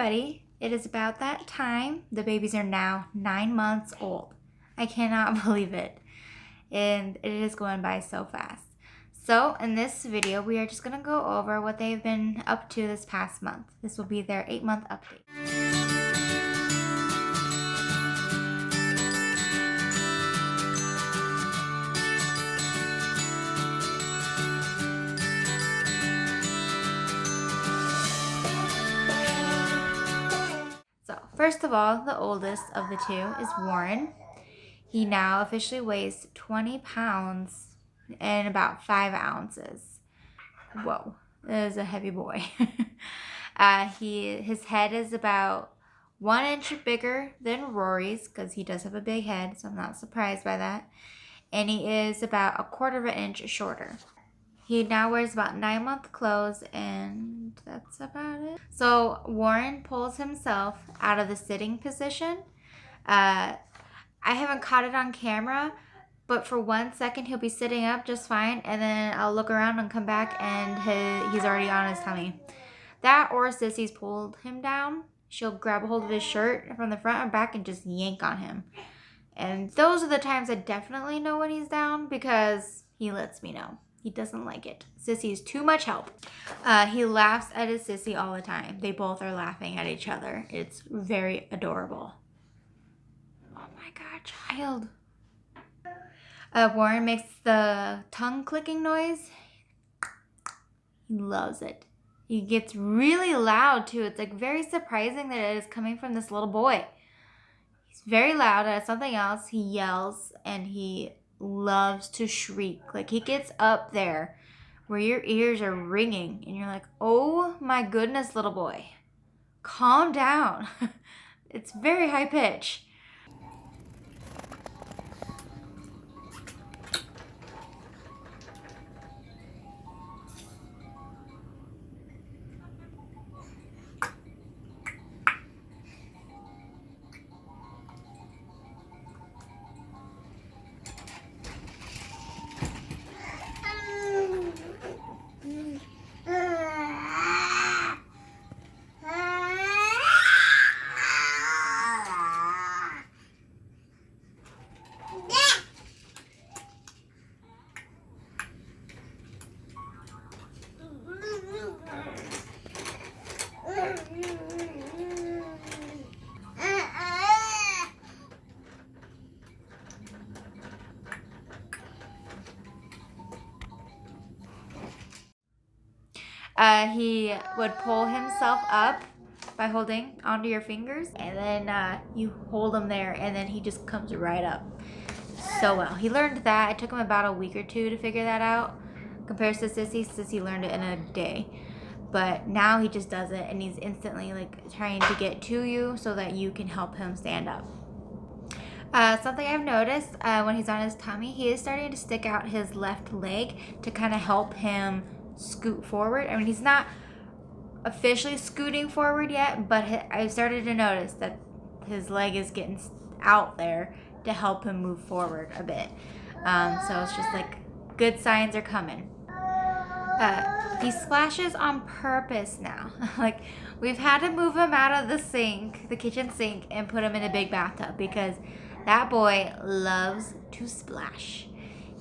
everybody. It is about that time. The babies are now 9 months old. I cannot believe it. And it is going by so fast. So in this video, we are just going to go over what they've been up to this past month. This will be their 8-month update. So first of all, the oldest of the two is Warren. He now officially weighs 20 pounds and about 5 ounces. Whoa, that is a heavy boy. His head is about 1 inch bigger than Rory's because he does have a big head, so I'm not surprised by that. And he is about 1/4 inch shorter. He now wears about 9-month clothes, and that's about it. So Warren pulls himself out of the sitting position. I haven't caught it on camera, but for 1 second he'll be sitting up just fine, and then I'll look around and come back and he's already on his tummy. That or Sissy's pulled him down. She'll grab a hold of his shirt from the front and back and just yank on him. And those are the times I definitely know when he's down because he lets me know. He doesn't like it. Sissy is too much help. He laughs at his Sissy all the time. They both are laughing at each other. It's very adorable. Oh my God, child. Warren makes the tongue clicking noise. He loves it. He gets really loud too. It's like very surprising that it is coming from this little boy. He's very loud at something else. He yells and he loves to shriek. Like he gets up there where your ears are ringing and you're like, oh my goodness, little boy, calm down. It's very high pitch. He would pull himself up by holding onto your fingers, and then you hold him there, and then he just comes right up so well. He learned that. It took him about a week or 2 to figure that out. Compared to Sissy, Sissy learned it in a day. But now he just does it, and he's instantly like trying to get to you so that you can help him stand up. Something I've noticed when he's on his tummy, he is starting to stick out his left leg to kind of help him scoot forward. I mean, he's not officially scooting forward yet, but I've started to notice that his leg is getting out there to help him move forward a bit. So it's just like good signs are coming. He splashes on purpose now. Like we've had to move him out of the sink, the kitchen sink, and put him in a big bathtub because that boy loves to splash.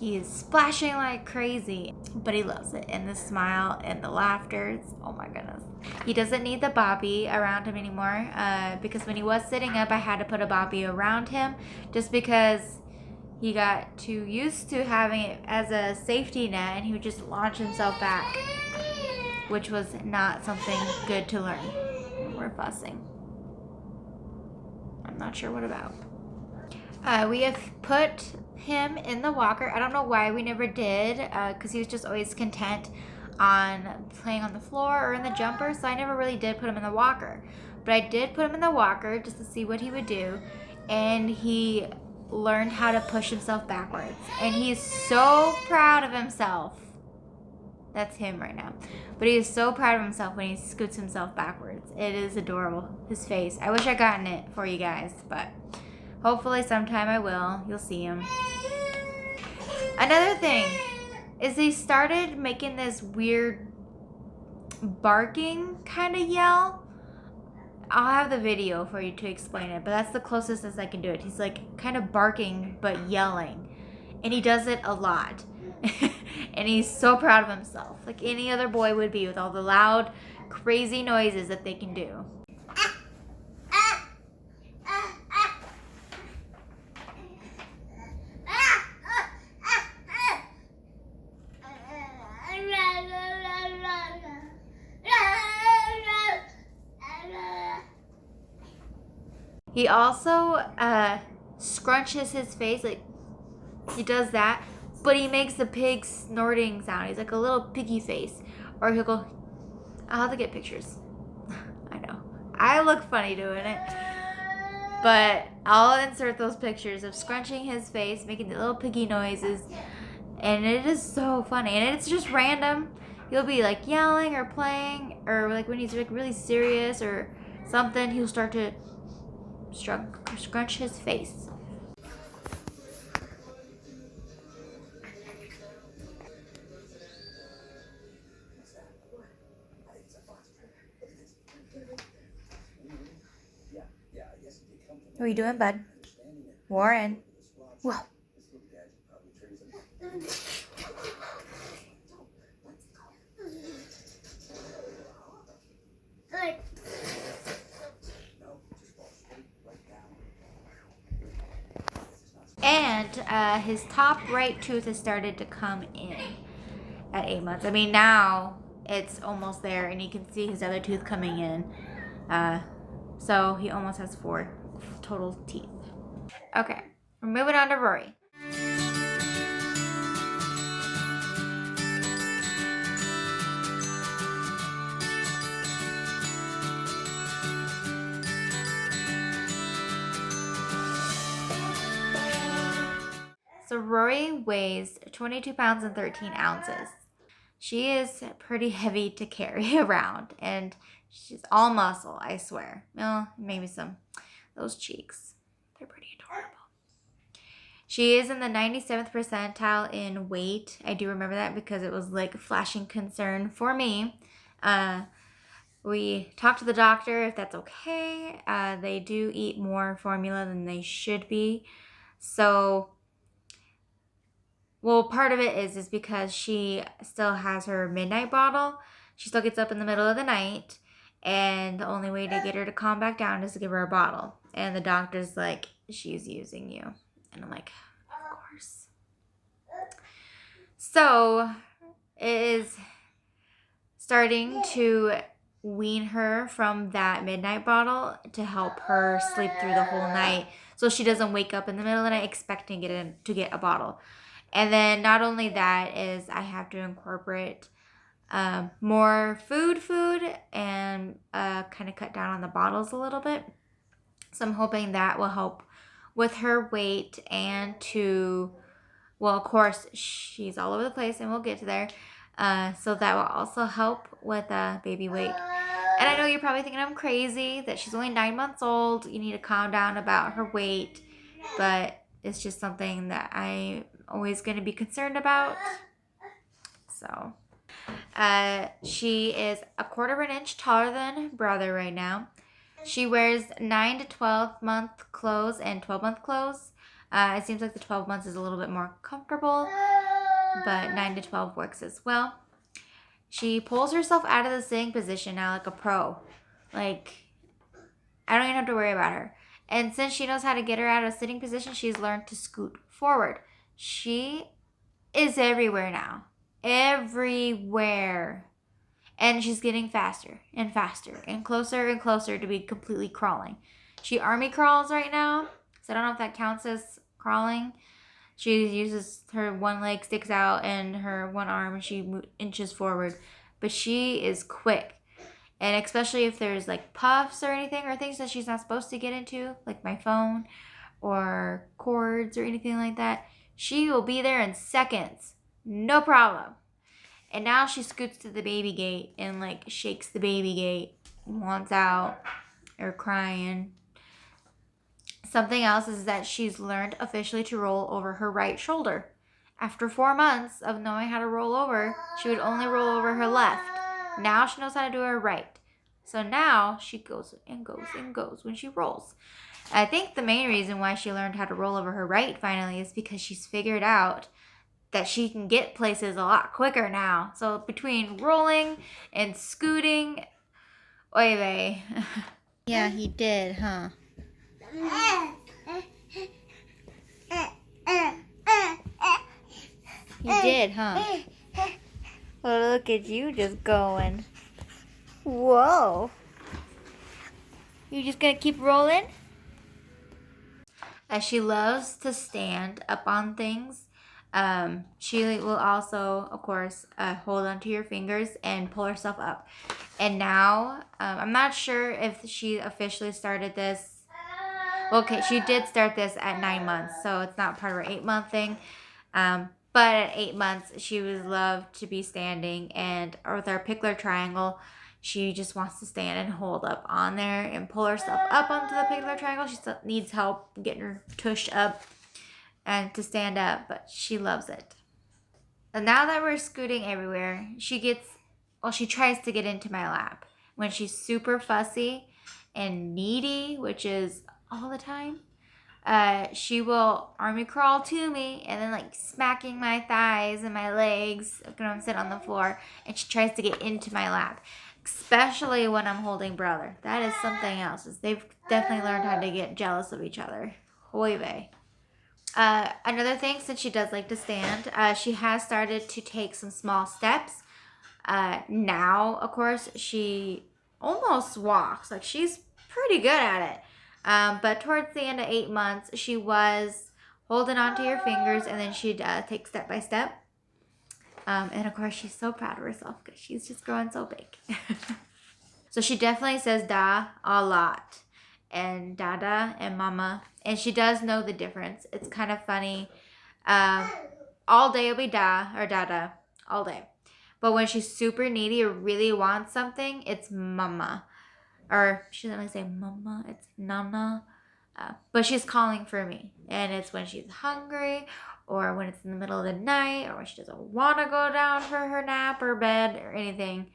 He is splashing like crazy, but he loves it. And the smile and the laughter, oh my goodness. He doesn't need the bobby around him anymore because when he was sitting up, I had to put a bobby around him just because he got too used to having it as a safety net and he would just launch himself back, which was not something good to learn. We're fussing. I'm not sure what about. We have put him in the walker. I don't know why we never did because he was just always content on playing on the floor or in the jumper, so I never really did put him in the walker. But I did put him in the walker just to see what he would do, and he learned how to push himself backwards, and he's so proud of himself. That's him right now, but he is so proud of himself when he scoots himself backwards. It is adorable, his face. I wish I gotten it for you guys, but hopefully sometime I will. You'll see him. Another thing is he started making this weird barking kind of yell. I'll have the video for you to explain it, but that's the closest as I can do it. He's like kind of barking but yelling, and he does it a lot. And he's so proud of himself, like any other boy would be, with all the loud, crazy noises that they can do. He also scrunches his face, like he does that, but he makes the pig snorting sound. He's like a little piggy face. Or he'll go, I'll have to get pictures. I know. I look funny doing it. But I'll insert those pictures of scrunching his face, making the little piggy noises. And it is so funny. And it's just random. He'll be like yelling or playing, or like when he's like really serious or something, he'll start to scrunch his face. What are you doing, bud? Warren. Whoa. And his top right tooth has started to come in at 8 months. I mean, now it's almost there, and you can see his other tooth coming in. So he almost has 4 total teeth. Okay, we're moving on to Rory. So Rory weighs 22 pounds and 13 ounces. She is pretty heavy to carry around, and she's all muscle, I swear. Well, maybe those cheeks. They're pretty adorable. She is in the 97th percentile in weight. I do remember that because it was like a flashing concern for me. We talked to the doctor if that's okay. They do eat more formula than they should be. So, well, part of it is because she still has her midnight bottle. She still gets up in the middle of the night, and the only way to get her to calm back down is to give her a bottle. And the doctor's like, she's using you. And I'm like, of course. So it is starting to wean her from that midnight bottle to help her sleep through the whole night, so she doesn't wake up in the middle of the night expecting to get a bottle. And then not only that is I have to incorporate more food and kind of cut down on the bottles a little bit. So I'm hoping that will help with her weight and well, of course, she's all over the place and we'll get to there. So that will also help with baby weight. And I know you're probably thinking I'm crazy, that she's only 9 months old. You need to calm down about her weight. But it's just something that I'm always going to be concerned about. So, she is 1/4 inch taller than brother right now. She wears 9 to 12 month clothes and 12-month clothes. It seems like the 12 months is a little bit more comfortable, but 9 to 12 works as well. She pulls herself out of the sitting position now like a pro. Like, I don't even have to worry about her. And since she knows how to get her out of a sitting position, she's learned to scoot forward. She is everywhere now. Everywhere. And she's getting faster and faster and closer to be completely crawling. She army crawls right now. So I don't know if that counts as crawling. She uses her one leg sticks out and her one arm, and she inches forward. But she is quick. And especially if there's like puffs or anything, or things that she's not supposed to get into, like my phone or cords or anything like that, she will be there in seconds. No problem. And now she scoots to the baby gate and like shakes the baby gate, wants out, or crying. Something else is that she's learned officially to roll over her right shoulder. After 4 months of knowing how to roll over, she would only roll over her left. Now she knows how to do her right. So now she goes and goes and goes when she rolls. I think the main reason why she learned how to roll over her right finally is because she's figured out that she can get places a lot quicker now. So between rolling and scooting, oy vey. Yeah, he did, huh? He did, huh? Well, look at you just going. Whoa. You just gonna keep rolling? She loves to stand up on things. She will also, of course, hold onto your fingers and pull herself up. And now, I'm not sure if she officially started this. Okay, she did start this at 9 months, so it's not part of her 8-month thing. But at 8 months, she would love to be standing, and with our pickler triangle, she just wants to stand and hold up on there and pull herself up onto the pickler triangle. She still needs help getting her tush up and to stand up, but she loves it. And now that we're scooting everywhere, she tries to get into my lap. When she's super fussy and needy, which is all the time, she will army crawl to me and then like smacking my thighs and my legs when I'm sitting on the floor, and she tries to get into my lap, especially when I'm holding brother. That is something else. They've definitely learned how to get jealous of each other. Hoy vey. Another thing, since she does like to stand, she has started to take some small steps. Now, of course, she almost walks. Like, she's pretty good at it. But towards the end of 8 months, she was holding onto your fingers, and then she'd take step by step. And of course, she's so proud of herself because she's just growing so big. So she definitely says da a lot, and dada and mama. And she does know the difference. It's kind of funny. All day it'll be da or dada, all day. But when she's super needy or really wants something, it's mama. Or she doesn't like say mama, it's nana. But she's calling for me. And it's when she's hungry, or when it's in the middle of the night, or when she doesn't want to go down for her nap or bed or anything.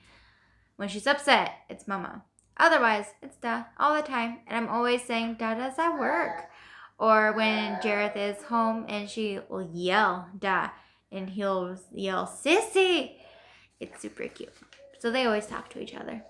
When she's upset, it's mama. Otherwise, it's da all the time. And I'm always saying, Dada's at work. Or when Jareth is home and she will yell, da, and he'll yell, sissy. It's super cute. So they always talk to each other.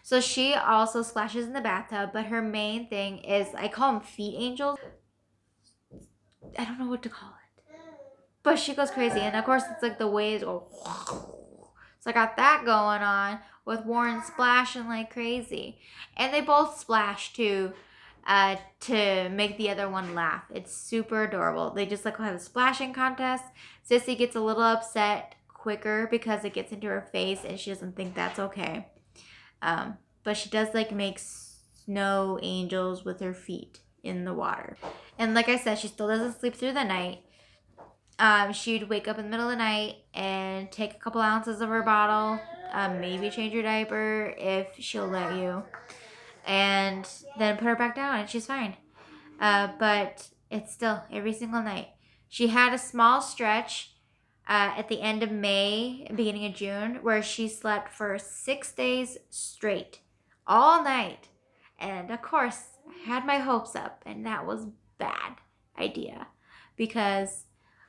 So she also splashes in the bathtub, but her main thing is, I call them feet angels. I don't know what to call it. But she goes crazy. And of course, it's like the waves go. So I got that going on with Warren splashing like crazy. And they both splash too, to make the other one laugh. It's super adorable. They just like have a splashing contest. Sissy gets a little upset quicker because it gets into her face and she doesn't think that's okay. But she does like make snow angels with her feet in the water. And like I said, she still doesn't sleep through the night. She'd wake up in the middle of the night and take a couple ounces of her bottle, maybe change her diaper if she'll let you, and then put her back down and she's fine. But it's still every single night. She had a small stretch at the end of May, beginning of June, where she slept for 6 days straight, all night. And of course, I had my hopes up, and that was bad idea because,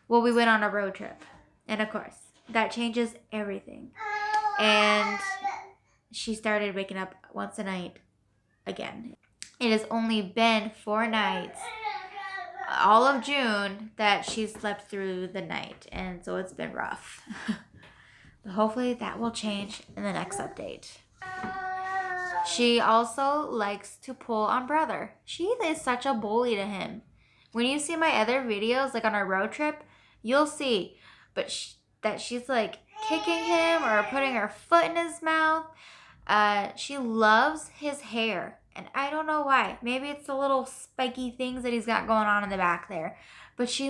well, we went on a road trip, and of course, that changes everything. And she started waking up once a night again. It has only been 4 nights, all of June, that she slept through the night, and so it's been rough. But hopefully that will change in the next update. She also likes to pull on brother. She is such a bully to him. When you see my other videos, like on our road trip, you'll see that she's like kicking him or putting her foot in his mouth. She loves his hair, and I don't know why. Maybe it's the little spiky things that he's got going on in the back there. But she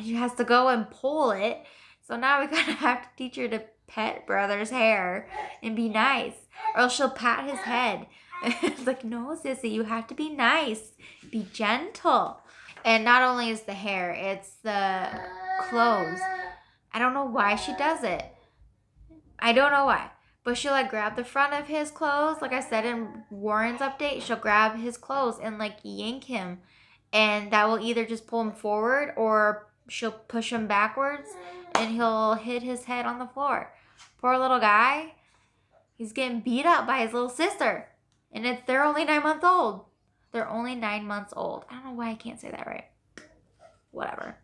she has to go and pull it. So now we gotta have to teach her to pet brother's hair and be nice, or else she'll pat his head. It's like, no, sissy, you have to be nice, be gentle. And not only is the hair, it's the clothes. I don't know why she does it. I don't know why. But she'll like grab the front of his clothes. Like I said in Warren's update, she'll grab his clothes and like yank him. And that will either just pull him forward or she'll push him backwards and he'll hit his head on the floor. Poor little guy. He's getting beat up by his little sister. And they're only 9 months old. They're only 9 months old. I don't know why I can't say that right. Whatever.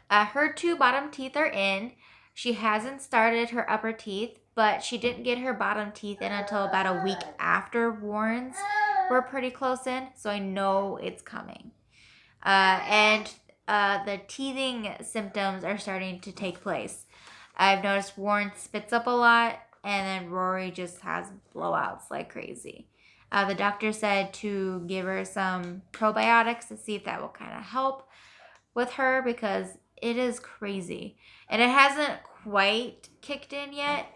Her 2 bottom teeth are in. She hasn't started her upper teeth, but she didn't get her bottom teeth in until about a week after Warren's were pretty close in, so I know it's coming. And the teething symptoms are starting to take place. I've noticed Warren spits up a lot, and then Rory just has blowouts like crazy. The doctor said to give her some probiotics to see if that will kind of help with her because it is crazy. And it hasn't quite kicked in yet,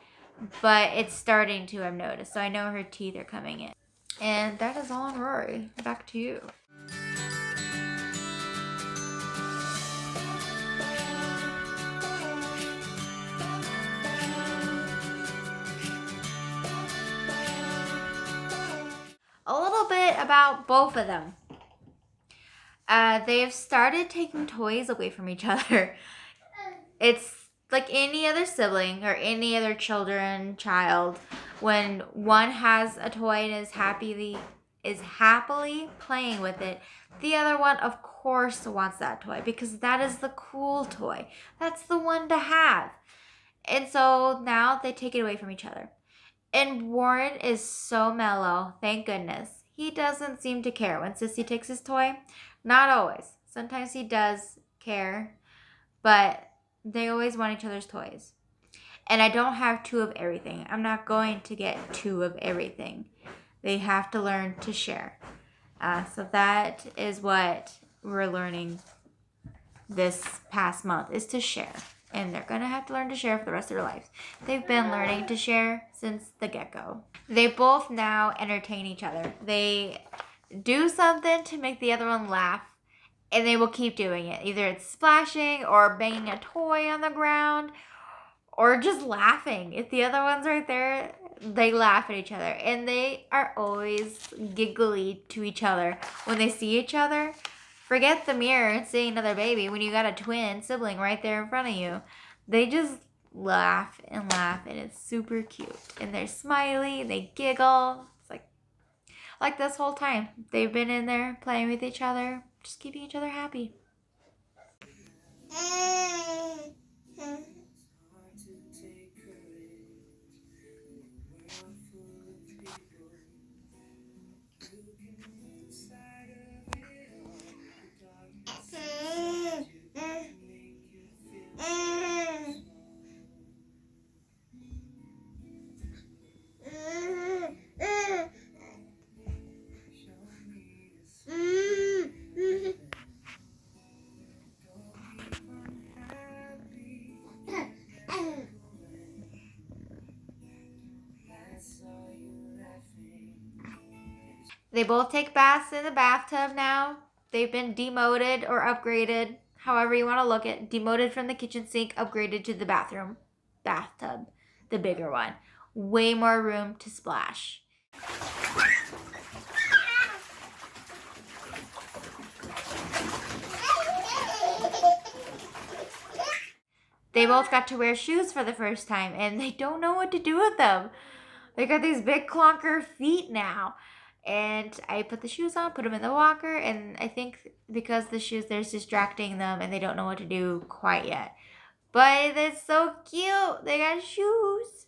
but it's starting to, I've noticed. So I know her teeth are coming in. And that is all on Rory. Back to you. A little bit about both of them. They have started taking toys away from each other. It's like any other sibling or any other child. When one has a toy and is happily playing with it, the other one, of course, wants that toy because that is the cool toy. That's the one to have. And so now they take it away from each other. And Warren is so mellow, thank goodness. He doesn't seem to care when Sissy takes his toy. Not always. Sometimes he does care, but they always want each other's toys. And I don't have 2 of everything. I'm not going to get 2 of everything. They have to learn to share. So that is what we're learning this past month, is to share. And they're going to have to learn to share for the rest of their lives. They've been learning to share since the get-go. They both now entertain each other. They do something to make the other one laugh, and they will keep doing it. Either it's splashing or banging a toy on the ground or just laughing. If the other one's right there, they laugh at each other. And they are always giggly to each other when they see each other. Forget the mirror and seeing another baby when you got a twin sibling right there in front of you. They just laugh, and it's super cute. And they're smiley, they giggle. It's like this whole time. They've been in there playing with each other, just keeping each other happy. They both take baths in the bathtub now. They've been demoted or upgraded. however you want to look at, demoted from the kitchen sink, upgraded to the bathtub, the bigger one. Way more room to splash. They both got to wear shoes for the first time, and they don't know what to do with them. They got these big clunker feet now. And I put the shoes on, put them in the walker, and I think because the shoes, there's distracting them and they don't know what to do quite yet. But it's so cute. They got shoes.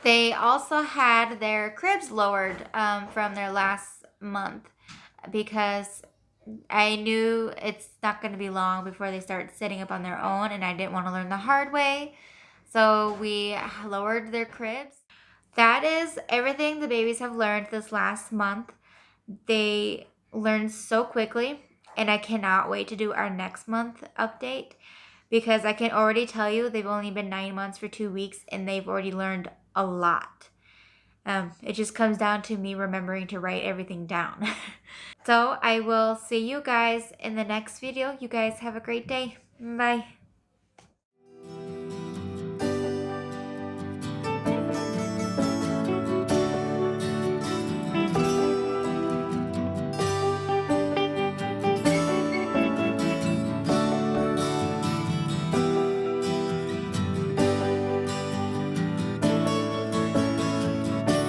They also had their cribs lowered from their last month because I knew it's not going to be long before they start sitting up on their own, and I didn't want to learn the hard way. So we lowered their cribs. That is everything the babies have learned this last month. They learned so quickly, and I cannot wait to do our next month update because I can already tell you they've only been 9 months for 2 weeks, and they've already learned a lot. It just comes down to me remembering to write everything down. So I will see you guys in the next video. You guys have a great day. Bye.